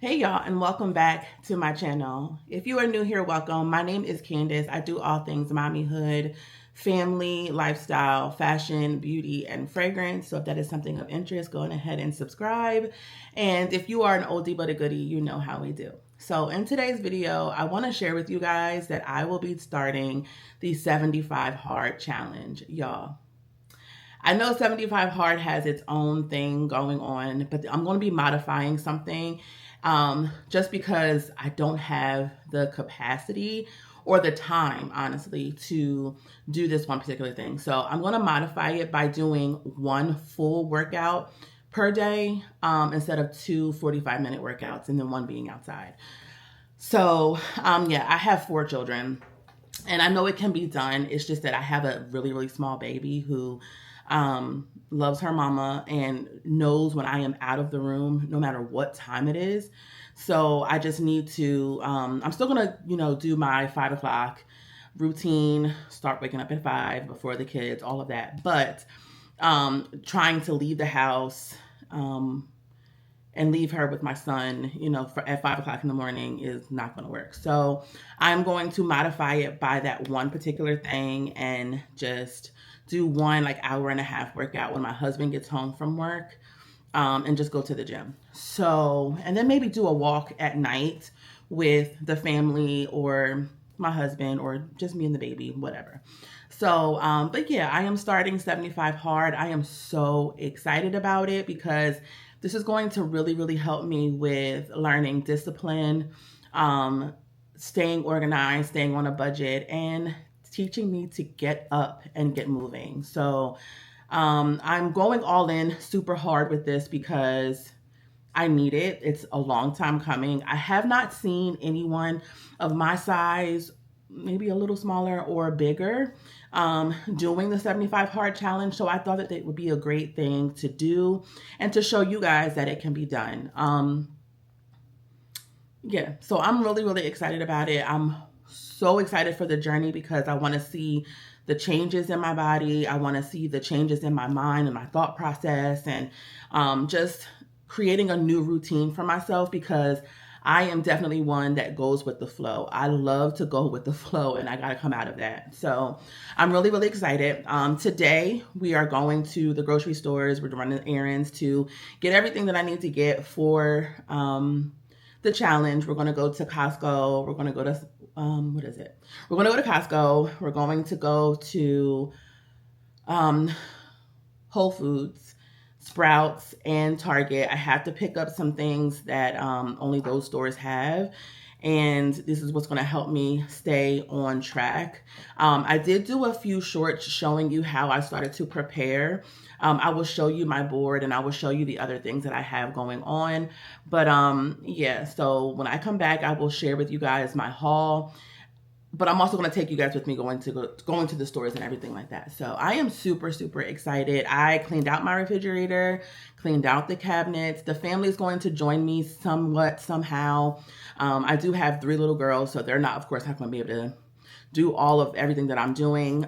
Hey y'all, and welcome back to my channel. If you are new here, welcome. My name is Candace. I do all things mommyhood, family, lifestyle, fashion, beauty, and fragrance. So if that is something of interest, go ahead and subscribe. And if you are an oldie but a goodie, you know how we do. So in today's video, I want to share with you guys that I will be starting the 75 Hard Challenge, y'all. I know 75 Hard has its own thing going on, but I'm going to be modifying something just because I don't have the capacity or the time, honestly, to do this one particular thing. So I'm going to modify it by doing one full workout per day instead of two 45-minute workouts and then one being outside. So yeah, I have 4 children. And I know it can be done. It's just that I have a really, really small baby who loves her mama and knows when I am out of the room, no matter what time it is. So I just need to, I'm still going to, do my 5 o'clock routine, start waking up at 5 before the kids, all of that. But trying to leave the house, and leave her with my son, at 5 o'clock in the morning is not going to work. So I'm going to modify it by that one particular thing and just do one hour and a half workout when my husband gets home from work, and just go to the gym. So, and then maybe do a walk at night with the family or my husband or just me and the baby, whatever. So, but yeah, I am starting 75 Hard. I am so excited about it because this is going to really, really help me with learning discipline, staying organized, staying on a budget, and teaching me to get up and get moving. So I'm going all in super hard with this because I need it. It's a long time coming. I have not seen anyone of my size, maybe a little smaller or bigger, doing the 75 Hard Challenge. So I thought that it would be a great thing to do and to show you guys that it can be done. Yeah, so I'm really, really excited about it. I'm so excited for the journey because I want to see the changes in my body. I want to see the changes in my mind and my thought process, and just creating a new routine for myself because I am definitely one that goes with the flow. I love to go with the flow, and I got to come out of that. So I'm really, really excited. Today, we are going to the grocery stores. We're running errands to get everything that I need to get for the challenge. We're going to go to Costco. We're going to go to, what is it? We're going to go to Costco. We're going to go to Whole Foods, Sprouts, and Target. I have to pick up some things that only those stores have. And this is what's going to help me stay on track. I did do a few shorts showing you how I started to prepare. I will show you my board and I will show you the other things that I have going on. But yeah, so when I come back, I will share with you guys my haul. But I'm also going to take you guys with me going to the stores and everything like that. So I am super, super excited. I cleaned out my refrigerator, cleaned out the cabinets. The family is going to join me somehow. I do have 3 little girls, so they're not, of course, not going to be able to do all of everything that I'm doing.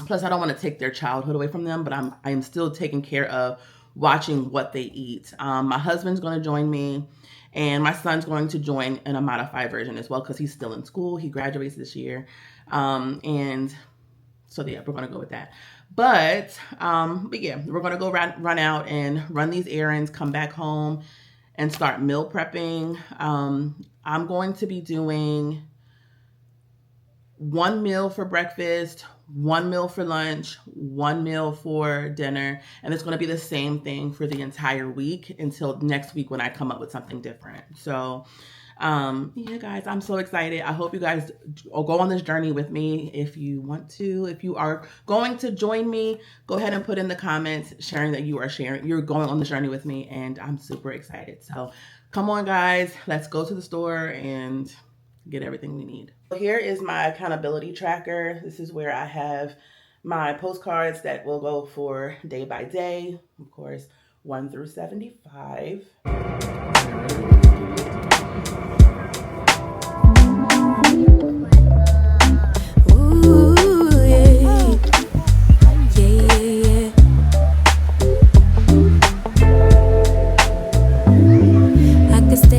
Plus, I don't want to take their childhood away from them, but I am still taking care of watching what they eat. My husband's going to join me. And my son's going to join in a modified version as well because he's still in school. He graduates this year. And so, yeah, we're going to go with that. But yeah, we're going to go run out and run these errands, come back home, and start meal prepping. I'm going to be doing 1 meal for breakfast, 1 meal for lunch, 1 meal for dinner, and it's going to be the same thing for the entire week until next week when I come up with something different. So yeah, guys, I'm so excited. I hope you guys will go on this journey with me if you want to. If you are going to join me, go ahead and put in the comments sharing that you're going on this journey with me, and I'm super excited. So come on, guys, let's go to the store and get everything we need. Here is my accountability tracker. This is where I have my postcards that will go for day by day, of course, 1 through 75. Ooh, yeah. Yeah, yeah, yeah. I could stay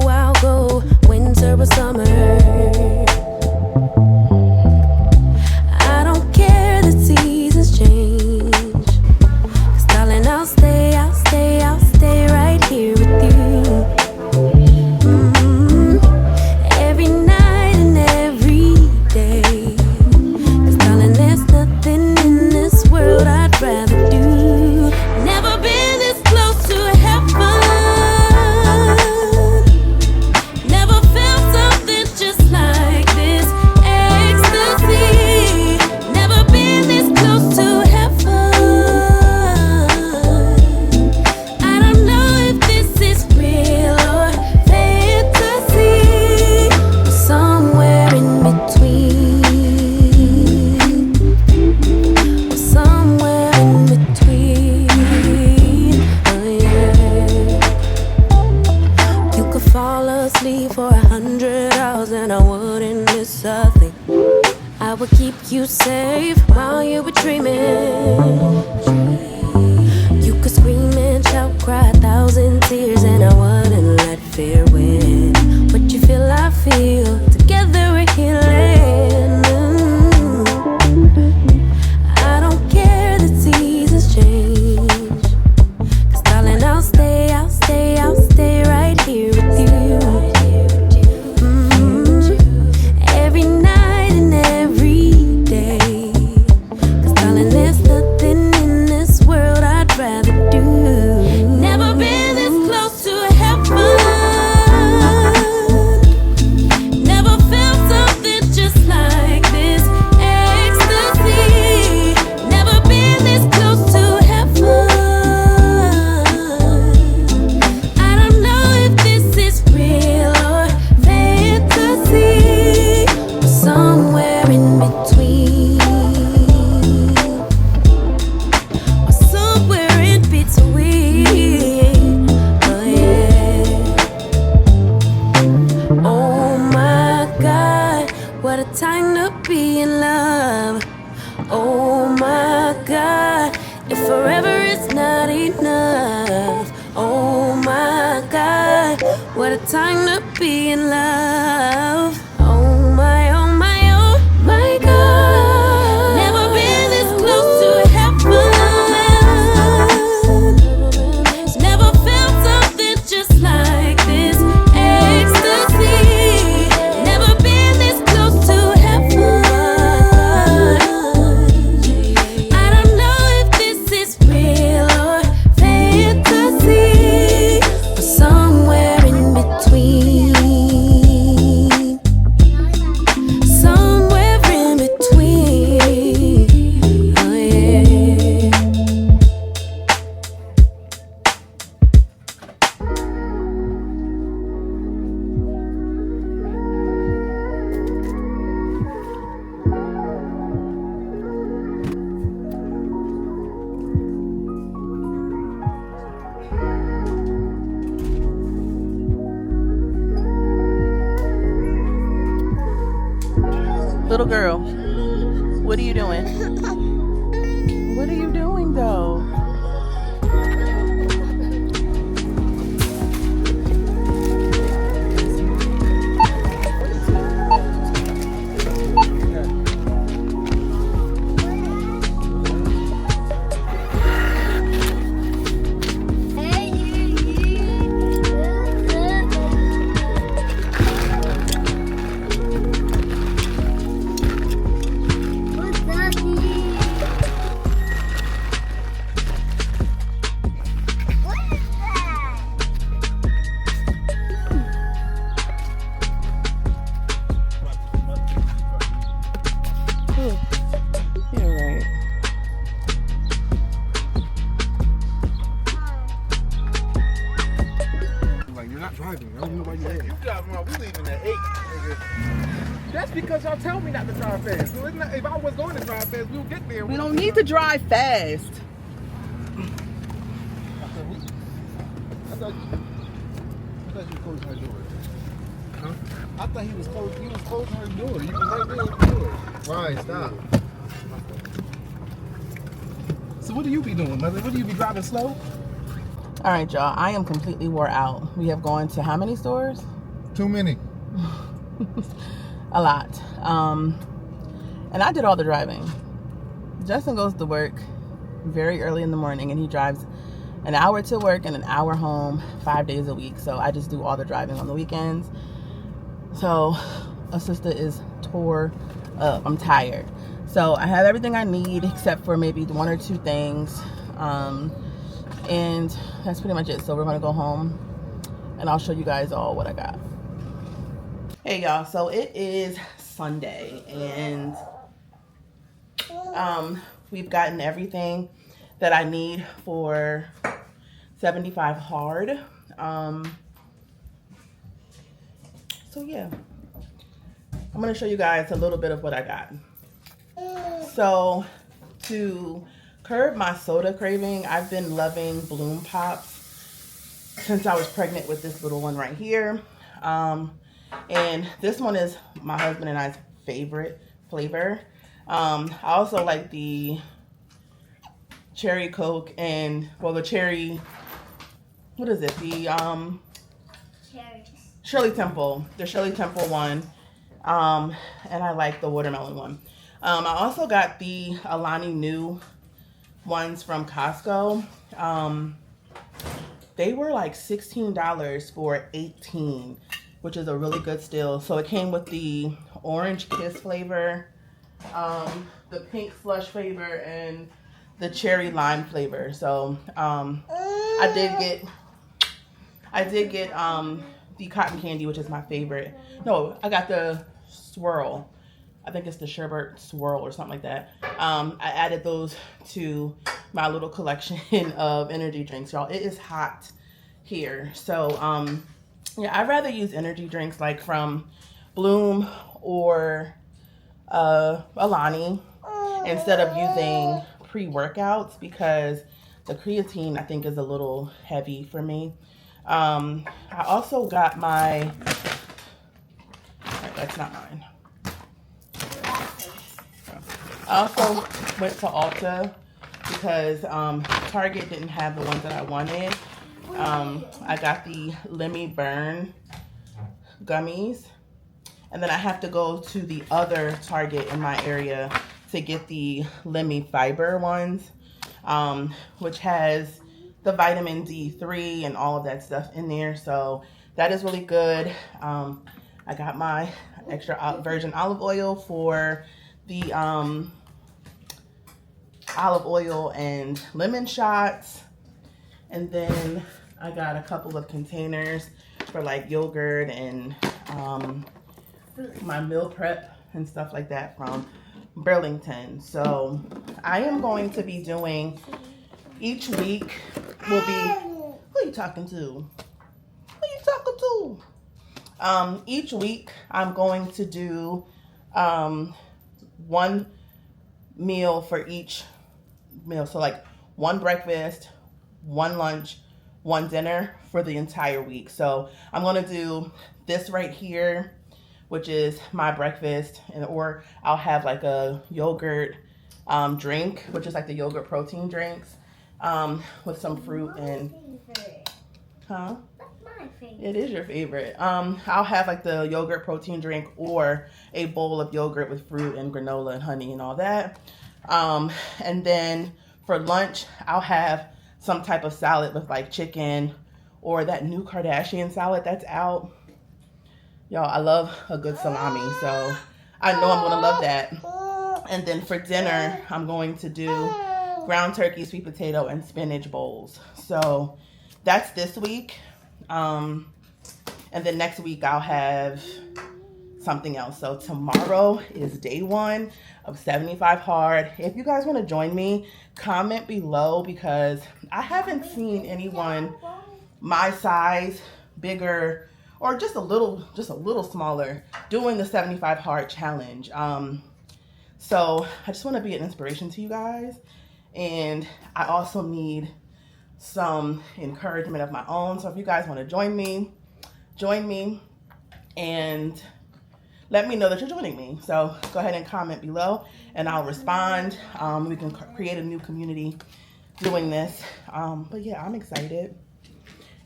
I'll go, winter or summer. I don't care the seasons change. 'Cause darling, I'll stay right here with you. Every night and every day. 'Cause darling, there's nothing in this world I'd rather do. Never been this close to heaven. Never felt something just like this. Ecstasy. Never been this close to heaven. I don't know if this is real or fantasy, or somewhere in between. Or somewhere in between. Oh yeah. You could fall asleep for 100 hours and I wouldn't miss a thing. I would keep you safe while you were dreaming. You could scream and shout, cry 1,000 tears, and I wouldn't let fear win. What you feel, I feel. Together we're healing. I don't care the seasons change. 'Cause darling, I'll stay right here with you. Every night and every day. 'Cause darling, there's nothing in this world I'd rather do. Never been this close to heaven. Never felt something just like this. Ecstasy. Never been this close to heaven. I don't know if this is real or fantasy, or somewhere in between. Or somewhere in between. Oh yeah. Oh my God, what a time to be in love. Oh my God, if forever is not enough. Oh my God, what a time to be in love. Oh my, oh my, oh my God. Never been this close to heaven. Never felt something just like this. Ecstasy. Never been this close to heaven. I don't know if this is real or fantasy, or somewhere in between. Somewhere in between. Oh yeah. Little girl, what are you doing? What are you doing though? You're right. Like, you're not driving. I don't know why you're there. You driving wrong. We leaving at 8. That's because y'all tell me not to drive fast. So if I was going to drive fast, we'll get there. We don't need to drive fast. I thought you closed her door. Huh? I thought he was closing her door. You was right there at the door. Right, stop. So what do you be doing, mother? What do you be driving slow? All right, y'all. I am completely wore out. We have gone to how many stores? Too many. A lot. And I did all the driving. Justin goes to work very early in the morning, and he drives an hour to work and an hour home 5 days a week. So I just do all the driving on the weekends. So a sister is tore up. I'm tired. So I have everything I need except for maybe 1 or 2 things. And that's pretty much it. So we're going to go home and I'll show you guys all what I got. Hey y'all, so it is Sunday and we've gotten everything that I need for 75 hard. So yeah, I'm gonna show you guys a little bit of what I got. So to curb my soda craving, I've been loving Bloom Pops since I was pregnant with this little one right here. And this one is my husband and I's favorite flavor. I also like the cherry Coke and, well, the cherry, what is it? The Shirley Temple, the Shirley Temple one. And I like the watermelon one. I also got the Alani Nu ones from Costco. They were like $16 for 18, which is a really good steal. So it came with the orange kiss flavor, the pink slush flavor, and the cherry lime flavor. So I did get the cotton candy, which is my favorite. No, I got the swirl. I think it's the sherbet swirl or something like that. I added those to my little collection of energy drinks, y'all. It is hot here. So yeah, I'd rather use energy drinks like from Bloom or Alani instead of using pre-workouts because the creatine I think is a little heavy for me. I also got my, that's not mine. I also went to Ulta because Target didn't have the ones that I wanted. I got the Lemmy Burn gummies. And then I have to go to the other Target in my area to get the Lemmy Fiber ones, which has the vitamin D3 and all of that stuff in there. So that is really good. I got my extra virgin olive oil for the olive oil and lemon shots. And then I got a couple of containers for like yogurt and my meal prep and stuff like that from Burlington. So I am going to be doing each week will be, who are you talking to? Who are you talking to? Each week I'm going to do one meal for each meal. So like one breakfast, one lunch, one dinner for the entire week. So I'm going to do this right here, which is my breakfast, and or I'll have like a yogurt drink, which is like the yogurt protein drinks with some fruit and, huh? It is your favorite. I'll have like the yogurt protein drink or a bowl of yogurt with fruit and granola and honey and all that. And then for lunch, I'll have some type of salad with like chicken or that new Kardashian salad that's out. Y'all, I love a good salami, so I know I'm gonna love that. And then for dinner, I'm going to do ground turkey, sweet potato, and spinach bowls. So that's this week. And then next week I'll have something else. So tomorrow is day 1 of 75 hard. If you guys want to join me, comment below because I haven't seen anyone my size, bigger, or just a little smaller doing the 75 hard challenge. So I just want to be an inspiration to you guys. And I also need some encouragement of my own. So if you guys want to join me and let me know that you're joining me. So go ahead and comment below and I'll respond. We can create a new community doing this. But yeah, I'm excited.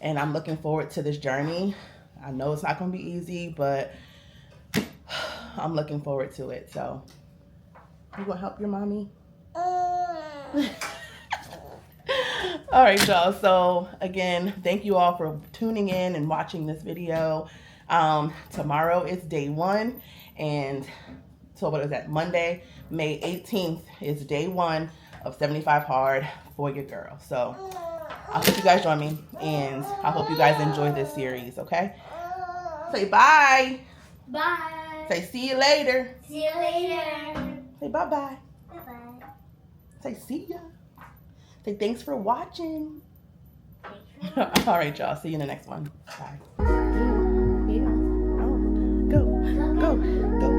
and I'm looking forward to this journey. I know it's not going to be easy, but I'm looking forward to it. So, you going to help your mommy? All right, y'all. So again, thank you all for tuning in and watching this video. Tomorrow is day 1, and so what is that? Monday, May 18th is day 1 of 75 Hard for your girl. So I hope you guys join me, and I hope you guys enjoy this series. Okay? Say bye. Bye. Say see you later. See you later. Say bye bye. Bye-bye. Say see ya. Say thanks for watching. All right, y'all. See you in the next one. Bye. Yeah. Oh, go, go, go.